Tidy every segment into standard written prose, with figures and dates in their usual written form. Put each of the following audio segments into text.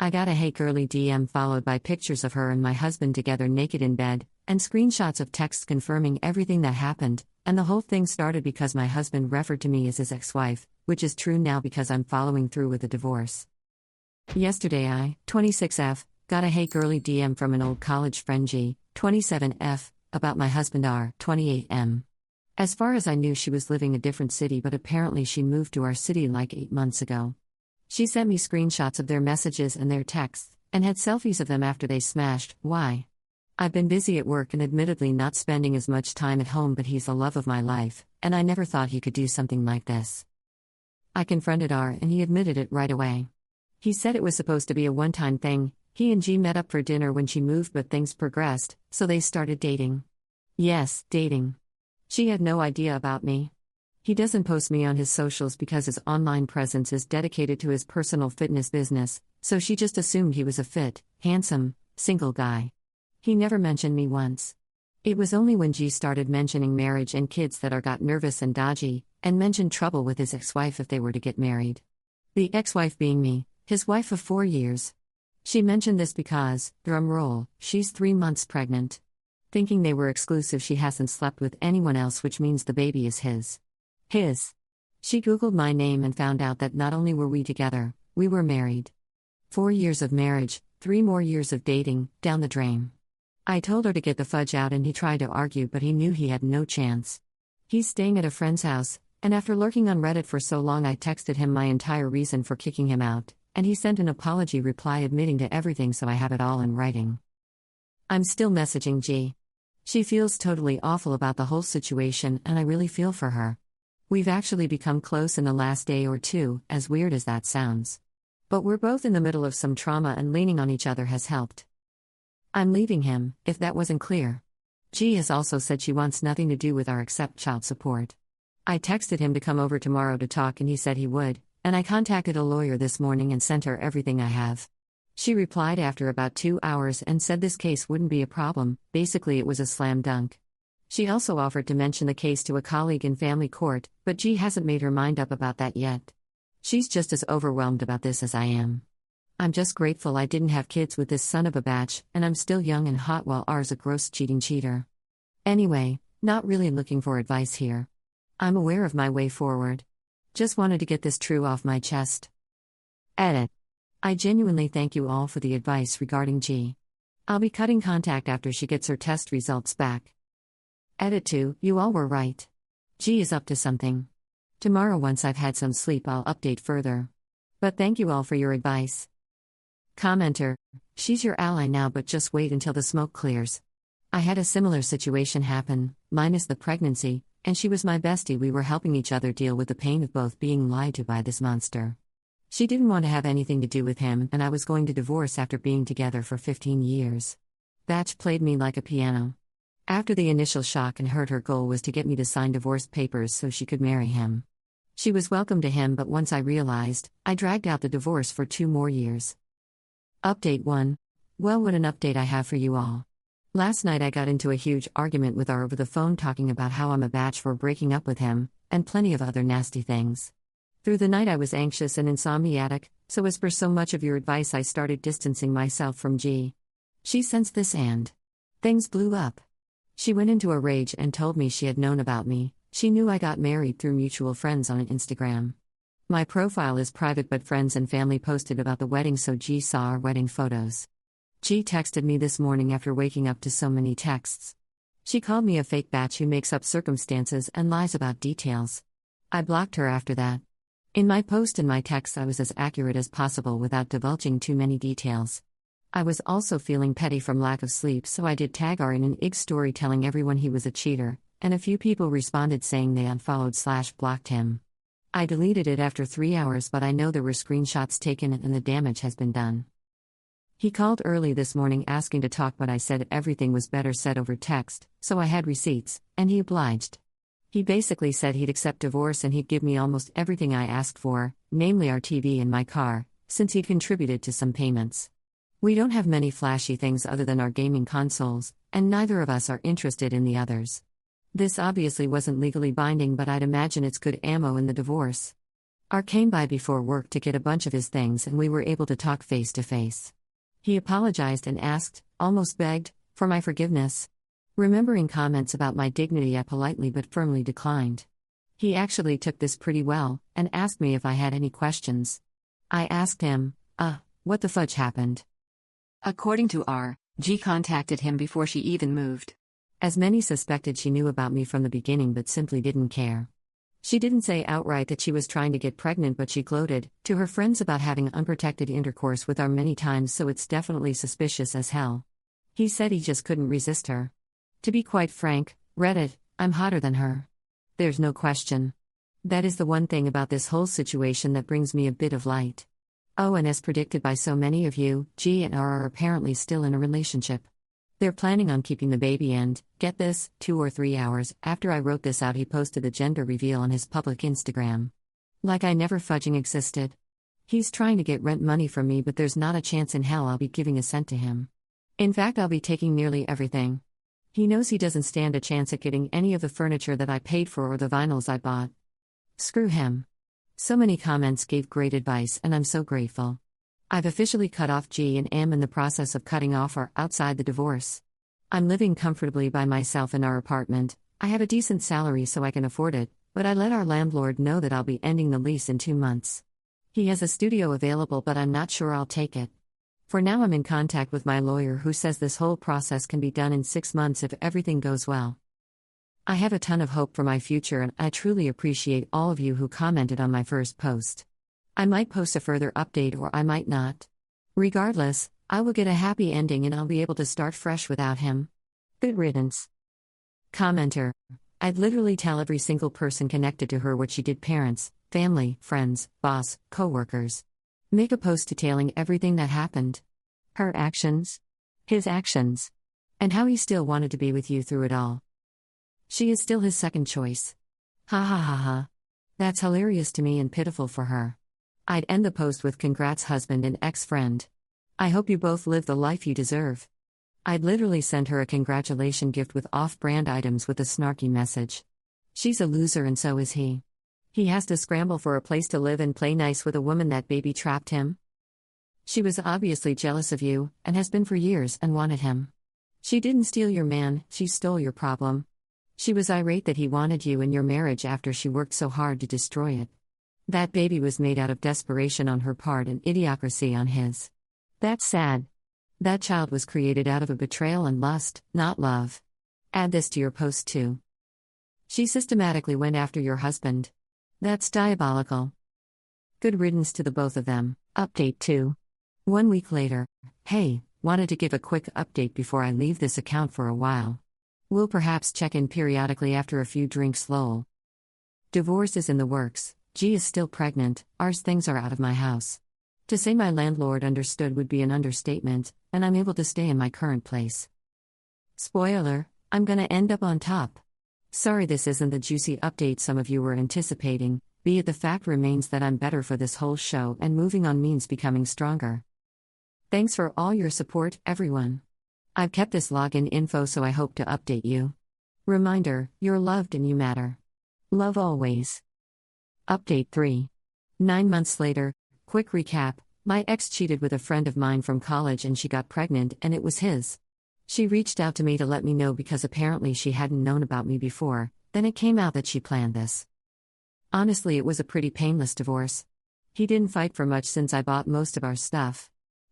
I got a "Hey girlie" DM followed by pictures of her and my husband together naked in bed, and screenshots of texts confirming everything that happened, and the whole thing started because my husband referred to me as his ex-wife, which is true now because I'm following through with a divorce. Yesterday I, 26F, got a "Hey girlie" DM from an old college friend G, 27F, about my husband R, 28M. As far as I knew she was living a different city, but apparently she moved to our city like 8 months ago. She sent me screenshots of their messages and their texts, and had selfies of them after they smashed. Why? I've been busy at work and admittedly not spending as much time at home, but he's the love of my life, and I never thought he could do something like this. I confronted R and he admitted it right away. He said it was supposed to be a one-time thing. He and G met up for dinner when she moved, but things progressed, so they started dating. Yes, dating. She had no idea about me. He doesn't post me on his socials because his online presence is dedicated to his personal fitness business, so she just assumed he was a fit, handsome, single guy. He never mentioned me once. It was only when G started mentioning marriage and kids that R got nervous and dodgy, and mentioned trouble with his ex-wife if they were to get married. The ex-wife being me, his wife of 4 years. She mentioned this because, drum roll, she's 3 months pregnant. Thinking they were exclusive, she hasn't slept with anyone else, which means the baby is his. She Googled my name and found out that not only were we together, we were married. 4 years of marriage, 3 more years of dating, down the drain. I told her to get the fudge out and he tried to argue, but he knew he had no chance. He's staying at a friend's house, and after lurking on Reddit for so long I texted him my entire reason for kicking him out, and he sent an apology reply admitting to everything, so I have it all in writing. I'm still messaging G. She feels totally awful about the whole situation and I really feel for her. We've actually become close in the last day or two, as weird as that sounds. But we're both in the middle of some trauma and leaning on each other has helped. I'm leaving him, if that wasn't clear. G has also said she wants nothing to do with our except child support. I texted him to come over tomorrow to talk and he said he would, and I contacted a lawyer this morning and sent her everything I have. She replied after about 2 hours and said this case wouldn't be a problem, basically it was a slam dunk. She also offered to mention the case to a colleague in family court, but G hasn't made her mind up about that yet. She's just as overwhelmed about this as I am. I'm just grateful I didn't have kids with this son of a batch, and I'm still young and hot while R's a gross cheating cheater. Anyway, not really looking for advice here. I'm aware of my way forward. Just wanted to get this true off my chest. Edit. I genuinely thank you all for the advice regarding G. I'll be cutting contact after she gets her test results back. Edit 2, you all were right. G is up to something. Tomorrow, once I've had some sleep, I'll update further. But thank you all for your advice. Commenter, she's your ally now, but just wait until the smoke clears. I had a similar situation happen, minus the pregnancy, and she was my bestie. We were helping each other deal with the pain of both being lied to by this monster. She didn't want to have anything to do with him, and I was going to divorce after being together for 15 years. Batch played me like a piano. After the initial shock and hurt, her goal was to get me to sign divorce papers so she could marry him. She was welcome to him, but once I realized, I dragged out the divorce for 2 more years. Update 1. Well, what an update I have for you all. Last night I got into a huge argument with R over the phone, talking about how I'm a batch for breaking up with him, and plenty of other nasty things. Through the night I was anxious and insomniac, so as per so much of your advice I started distancing myself from G. She sensed this and things blew up. She went into a rage and told me she had known about me. She knew I got married through mutual friends on Instagram. My profile is private, but friends and family posted about the wedding, so G saw our wedding photos. G texted me this morning after waking up to so many texts. She called me a fake batch who makes up circumstances and lies about details. I blocked her after that. In my post and my texts I was as accurate as possible without divulging too many details. I was also feeling petty from lack of sleep, so I did tag R in an IG story telling everyone he was a cheater, and a few people responded saying they unfollowed/blocked him. I deleted it after 3 hours, but I know there were screenshots taken and the damage has been done. He called early this morning asking to talk, but I said everything was better said over text, so I had receipts, and he obliged. He basically said he'd accept divorce and he'd give me almost everything I asked for, namely our TV and my car, since he'd contributed to some payments. We don't have many flashy things other than our gaming consoles, and neither of us are interested in the others. This obviously wasn't legally binding, but I'd imagine it's good ammo in the divorce. R came by before work to get a bunch of his things and we were able to talk face to face. He apologized and asked, almost begged, for my forgiveness. Remembering comments about my dignity, I politely but firmly declined. He actually took this pretty well, and asked me if I had any questions. I asked him, what the fudge happened? According to R, G contacted him before she even moved. As many suspected, she knew about me from the beginning but simply didn't care. She didn't say outright that she was trying to get pregnant, but she gloated to her friends about having unprotected intercourse with R many times, so it's definitely suspicious as hell. He said he just couldn't resist her. To be quite frank, Reddit, I'm hotter than her. There's no question. That is the one thing about this whole situation that brings me a bit of light. Oh, and as predicted by so many of you, G and R are apparently still in a relationship. They're planning on keeping the baby, and, get this, 2 or 3 hours after I wrote this out, he posted the gender reveal on his public Instagram. Like I never fudging existed. He's trying to get rent money from me, but there's not a chance in hell I'll be giving a cent to him. In fact, I'll be taking nearly everything. He knows he doesn't stand a chance at getting any of the furniture that I paid for or the vinyls I bought. Screw him. So many comments gave great advice, and I'm so grateful. I've officially cut off G and am in the process of cutting off R outside the divorce. I'm living comfortably by myself in our apartment. I have a decent salary so I can afford it, but I let our landlord know that I'll be ending the lease in 2 months. He has a studio available, but I'm not sure I'll take it. For now, I'm in contact with my lawyer, who says this whole process can be done in 6 months if everything goes well. I have a ton of hope for my future, and I truly appreciate all of you who commented on my first post. I might post a further update or I might not. Regardless, I will get a happy ending and I'll be able to start fresh without him. Good riddance. Commenter. I'd literally tell every single person connected to her what she did: parents, family, friends, boss, co-workers. Make a post detailing everything that happened. Her actions. His actions. And how he still wanted to be with you through it all. She is still his second choice. Ha ha ha ha. That's hilarious to me and pitiful for her. I'd end the post with "Congrats, husband and ex-friend. I hope you both live the life you deserve." I'd literally send her a congratulation gift with off-brand items with a snarky message. She's a loser and so is he. He has to scramble for a place to live and play nice with a woman that baby trapped him. She was obviously jealous of you, and has been for years, and wanted him. She didn't steal your man, she stole your problem. She was irate that he wanted you in your marriage after she worked so hard to destroy it. That baby was made out of desperation on her part and idiocracy on his. That's sad. That child was created out of a betrayal and lust, not love. Add this to your post too. She systematically went after your husband. That's diabolical. Good riddance to the both of them. Update 2. 1 week later. Hey, wanted to give a quick update before I leave this account for a while. We'll perhaps check in periodically after a few drinks, lol. Divorce is in the works. G is still pregnant, R's things are out of my house. To say my landlord understood would be an understatement, and I'm able to stay in my current place. Spoiler, I'm gonna end up on top. Sorry this isn't the juicy update some of you were anticipating, be it the fact remains that I'm better for this whole show, and moving on means becoming stronger. Thanks for all your support, everyone. I've kept this login info so I hope to update you. Reminder, you're loved and you matter. Love always. Update 3. 9 months later. Quick recap, my ex cheated with a friend of mine from college and she got pregnant and it was his. She reached out to me to let me know because apparently she hadn't known about me before, then it came out that she planned this. Honestly, it was a pretty painless divorce. He didn't fight for much since I bought most of our stuff.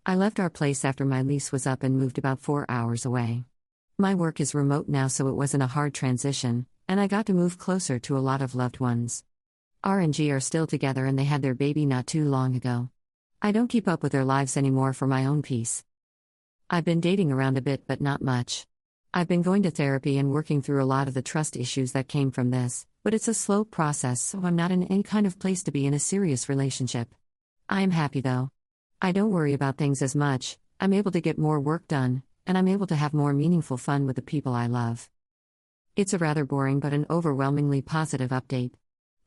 I left our place after my lease was up and moved about 4 hours away. My work is remote now, so it wasn't a hard transition, and I got to move closer to a lot of loved ones. R and G are still together and they had their baby not too long ago. I don't keep up with their lives anymore for my own peace. I've been dating around a bit but not much. I've been going to therapy and working through a lot of the trust issues that came from this, but it's a slow process, so I'm not in any kind of place to be in a serious relationship. I am happy though. I don't worry about things as much, I'm able to get more work done, and I'm able to have more meaningful fun with the people I love. It's a rather boring but an overwhelmingly positive update.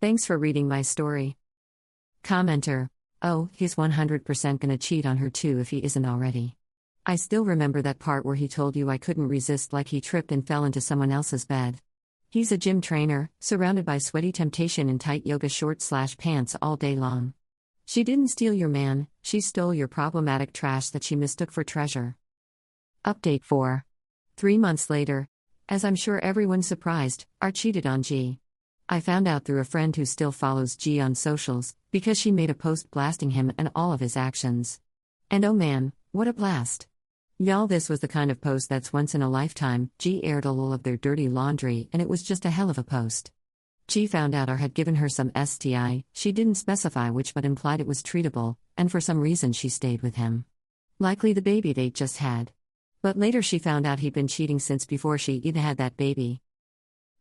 Thanks for reading my story. Commenter. Oh, he's 100% gonna cheat on her too if he isn't already. I still remember that part where he told you I couldn't resist, like he tripped and fell into someone else's bed. He's a gym trainer, surrounded by sweaty temptation in tight yoga shorts/pants all day long. She didn't steal your man, she stole your problematic trash that she mistook for treasure. Update 4. 3 months later, as I'm sure everyone's surprised, R cheated on G. I found out through a friend who still follows G on socials, because she made a post blasting him and all of his actions. And oh man, what a blast! Y'all, this was the kind of post that's once in a lifetime. G aired all of their dirty laundry, and it was just a hell of a post. G found out R had given her some STI, she didn't specify which but implied it was treatable, and for some reason she stayed with him. Likely the baby they just had. But later she found out he'd been cheating since before she even had that baby.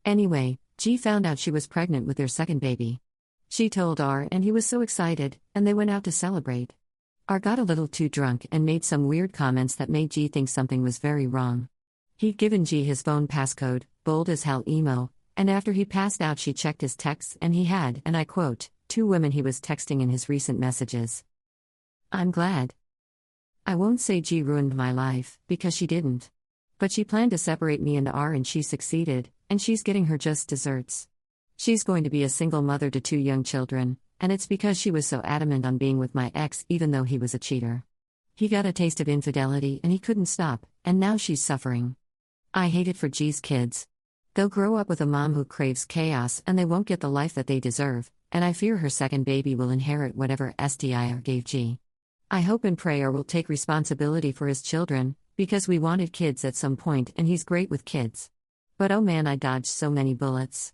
Anyway, G found out she was pregnant with their second baby. She told R and he was so excited, and they went out to celebrate. R got a little too drunk and made some weird comments that made G think something was very wrong. He'd given G his phone passcode, bold as hell emo, and after he passed out she checked his texts and he had, and I quote, 2 women he was texting in his recent messages. I'm glad. I won't say G ruined my life, because she didn't. But she planned to separate me and R and she succeeded, and she's getting her just desserts. She's going to be a single mother to 2 young children, and it's because she was so adamant on being with my ex even though he was a cheater. He got a taste of infidelity and he couldn't stop, and now she's suffering. I hate it for G's kids. They'll grow up with a mom who craves chaos and they won't get the life that they deserve, and I fear her second baby will inherit whatever STI R gave G. I hope and pray R will take responsibility for his children, because we wanted kids at some point and he's great with kids. But oh man, I dodged so many bullets.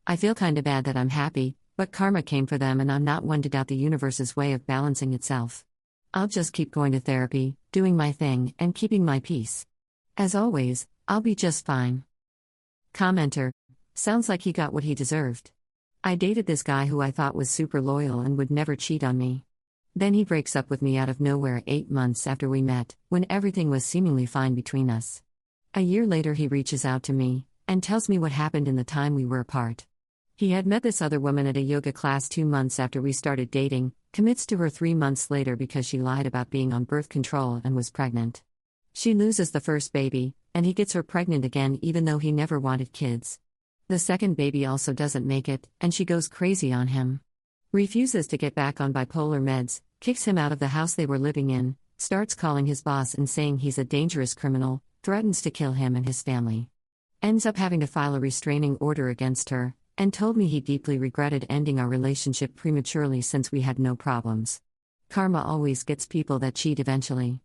I feel kinda bad that I'm happy, but karma came for them and I'm not one to doubt the universe's way of balancing itself. I'll just keep going to therapy, doing my thing, and keeping my peace. As always, I'll be just fine. Commenter: sounds like he got what he deserved. I dated this guy who I thought was super loyal and would never cheat on me. Then he breaks up with me out of nowhere 8 months after we met, when everything was seemingly fine between us. A year later he reaches out to me, and tells me what happened in the time we were apart. He had met this other woman at a yoga class 2 months after we started dating, commits to her 3 months later because she lied about being on birth control and was pregnant. She loses the first baby, and he gets her pregnant again even though he never wanted kids. The second baby also doesn't make it, and she goes crazy on him. Refuses to get back on bipolar meds, kicks him out of the house they were living in, starts calling his boss and saying he's a dangerous criminal, threatens to kill him and his family. Ends up having to file a restraining order against her, and told me he deeply regretted ending our relationship prematurely since we had no problems. Karma always gets people that cheat eventually.